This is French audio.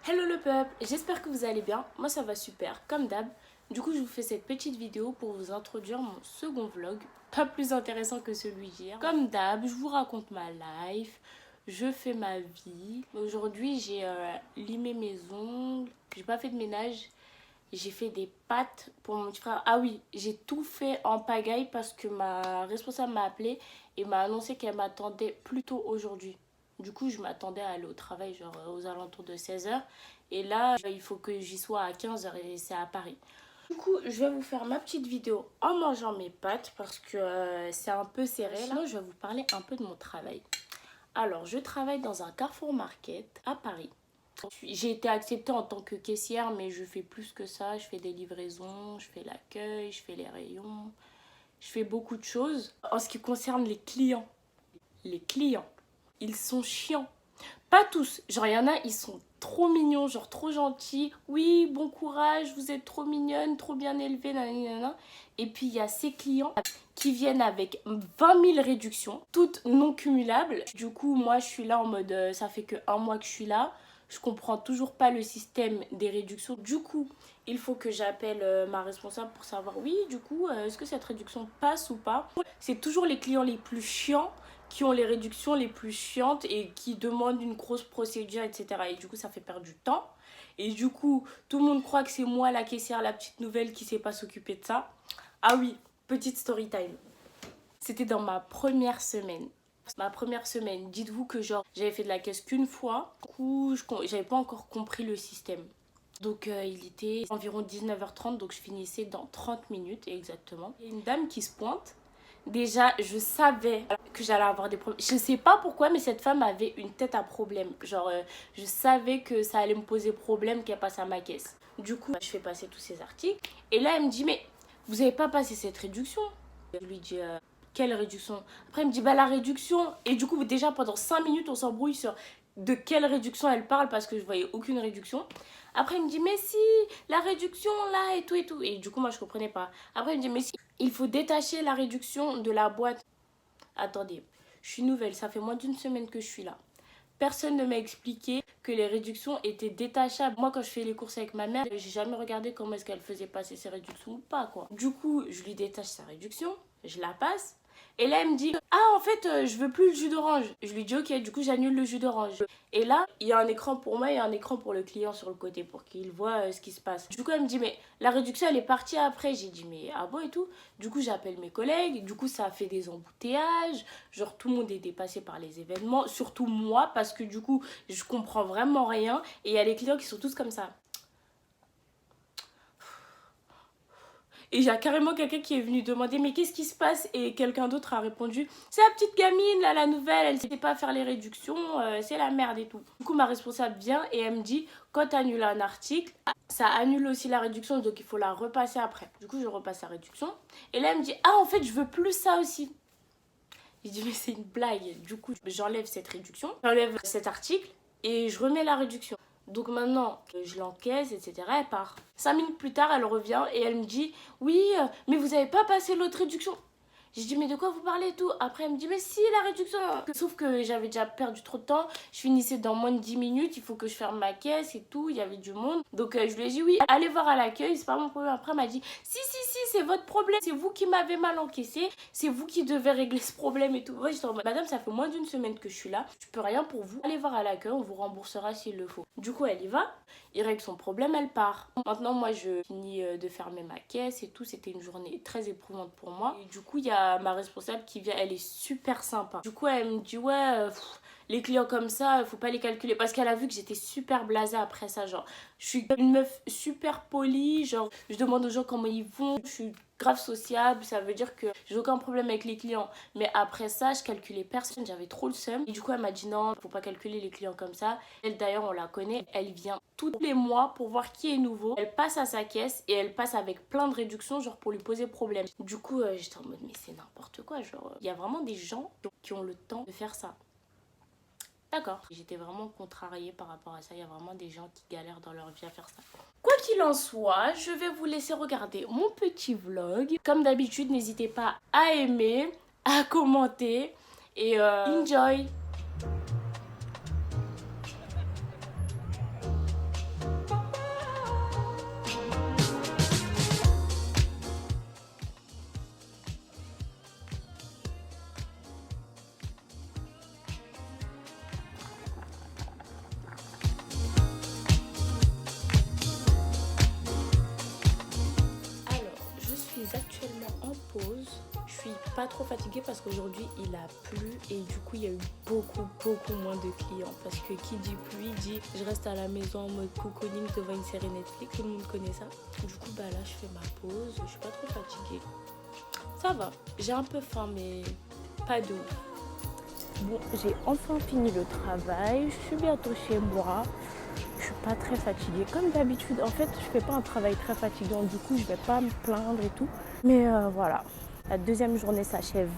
Hello le peuple, j'espère que vous allez bien, moi ça va super, comme d'hab. Du coup je vous fais cette petite vidéo pour vous introduire mon second vlog, pas plus intéressant que celui d'hier. Comme d'hab, je vous raconte ma life, je fais ma vie. Aujourd'hui j'ai limé mes ongles, j'ai pas fait de ménage, j'ai fait des pâtes pour mon petit frère. Ah oui, j'ai tout fait en pagaille parce que ma responsable m'a appelé et m'a annoncé qu'elle m'attendait plus tôt aujourd'hui. Du coup, je m'attendais à aller au travail genre aux alentours de 16h. Et là, il faut que j'y sois à 15h et c'est à Paris. Du coup, je vais vous faire ma petite vidéo en mangeant mes pâtes parce que c'est un peu serré. Sinon, je vais vous parler un peu de mon travail. Alors, je travaille dans un Carrefour Market à Paris. J'ai été acceptée en tant que caissière, mais je fais plus que ça. Je fais des livraisons, je fais l'accueil, je fais les rayons. Je fais beaucoup de choses. En ce qui concerne les clients, ils sont chiants. Pas tous, genre il y en a, ils sont trop mignons, genre trop gentils. Oui, bon courage, vous êtes trop mignonne, trop bien élevée, nanana. Et puis il y a ces clients qui viennent avec 20 000 réductions, toutes non cumulables. Du coup, moi je suis là en mode, ça fait que un mois que je suis là. Je comprends toujours pas le système des réductions. Du coup, il faut que j'appelle ma responsable pour savoir, oui, du coup, est-ce que cette réduction passe ou pas. C'est toujours les clients les plus chiants qui ont les réductions les plus chiantes et qui demandent une grosse procédure, etc. Et du coup, ça fait perdre du temps. Et du coup, tout le monde croit que c'est moi la caissière, la petite nouvelle qui sait pas s'occuper de ça. Ah oui, petite story time. C'était dans ma première semaine. Ma première semaine, dites-vous que genre j'avais fait de la caisse qu'une fois. Du coup, j'avais pas encore compris le système. Donc il était environ 19h30, donc je finissais dans 30 minutes exactement. Il y a une dame qui se pointe. Déjà, je savais que j'allais avoir des problèmes. Je sais pas pourquoi, mais cette femme avait une tête à problème. Genre, je savais que ça allait me poser problème qu'elle passe à ma caisse. Du coup, je fais passer tous ces articles. Et là, elle me dit, mais vous avez pas passé cette réduction? Je lui dis, quelle réduction? Après, elle me dit, bah la réduction. Et du coup, déjà, pendant 5 minutes, on s'embrouille sur de quelle réduction elle parle parce que je voyais aucune réduction. Après, il me dit, mais si, la réduction là et tout et tout. Et du coup, moi, je comprenais pas. Après, il me dit, mais si, il faut détacher la réduction de la boîte. Attendez, je suis nouvelle, ça fait moins d'une semaine que je suis là. Personne ne m'a expliqué que les réductions étaient détachables. Moi, quand je fais les courses avec ma mère, j'ai jamais regardé comment est-ce qu'elle faisait passer ses réductions ou pas, quoi. Du coup, je lui détache sa réduction, je la passe. Et là, elle me dit, ah, en fait, je veux plus le jus d'orange. Je lui dis, ok, du coup, j'annule le jus d'orange. Et là, il y a un écran pour moi et un écran pour le client sur le côté pour qu'il voit ce qui se passe. Du coup, elle me dit, mais la réduction, elle est partie après. J'ai dit, mais ah bon et tout. Du coup, j'appelle mes collègues. Du coup, ça a fait des embouteillages. Genre, tout le monde est dépassé par les événements. Surtout moi, parce que du coup, je comprends vraiment rien. Et il y a les clients qui sont tous comme ça. Et il y a carrément quelqu'un qui est venu demander mais qu'est-ce qui se passe? Et quelqu'un d'autre a répondu c'est la petite gamine là, la nouvelle, elle sait pas faire les réductions, c'est la merde et tout. Du coup ma responsable vient et elle me dit quand tu annules un article, ça annule aussi la réduction donc il faut la repasser après. Du coup je repasse la réduction et là elle me dit ah en fait je veux plus ça aussi. Je dis mais c'est une blague. Du coup j'enlève cette réduction, j'enlève cet article et je remets la réduction. Donc maintenant, je l'encaisse, etc. Elle part. 5 minutes plus tard, elle revient et elle me dit oui, mais vous n'avez pas passé l'autre réduction. Je dis mais de quoi vous parlez et tout? Après elle me dit mais si la réduction. Sauf que j'avais déjà perdu trop de temps. Je finissais dans moins de 10 minutes. Il faut que je ferme ma caisse et tout. Il y avait du monde. Donc je lui ai dit oui, allez voir à l'accueil. C'est pas mon problème. Après elle m'a dit si c'est votre problème. C'est vous qui m'avez mal encaissé. C'est vous qui devez régler ce problème et tout. Moi j'étais en mode madame ça fait moins d'une semaine que je suis là. Je peux rien pour vous. Allez voir à l'accueil. On vous remboursera s'il le faut. Du coup elle y va. Il règle son problème. Elle part. Maintenant moi je finis de fermer ma caisse et tout. C'était une journée très éprouvante pour moi. Et du coup il y a ma responsable qui vient, elle est super sympa. Du coup, elle me dit ouais, les clients comme ça, faut pas les calculer. Parce qu'elle a vu que j'étais super blasée après ça. Genre, je suis une meuf super polie. Genre, je demande aux gens comment ils vont. Je suis grave sociable. Ça veut dire que j'ai aucun problème avec les clients. Mais après ça, je calculais personne. J'avais trop le seum. Et du coup, elle m'a dit non, faut pas calculer les clients comme ça. Elle, d'ailleurs, on la connaît. Elle vient tous les mois pour voir qui est nouveau. Elle passe à sa caisse et elle passe avec plein de réductions, genre pour lui poser problème. Du coup, j'étais en mode, mais c'est n'importe quoi. Genre, il y a vraiment des gens qui ont le temps de faire ça. D'accord. J'étais vraiment contrariée par rapport à ça. Il y a vraiment des gens qui galèrent dans leur vie à faire ça. Quoi qu'il en soit, je vais vous laisser regarder mon petit vlog. Comme d'habitude, n'hésitez pas à aimer, à commenter et enjoy! trop fatiguée parce qu'aujourd'hui il a plu et du coup il y a eu beaucoup moins de clients. Parce que qui dit pluie dit je reste à la maison en mode cocooning devant une série Netflix, tout le monde connaît ça. Du coup bah là je fais ma pause, je suis pas trop fatiguée. Ça va, j'ai un peu faim mais pas de ouf. Bon, j'ai enfin fini le travail, je suis bientôt chez moi. Je suis pas très fatiguée. Comme d'habitude, en fait, je fais pas un travail très fatigant, du coup, je vais pas me plaindre et tout. Mais voilà, la deuxième journée s'achève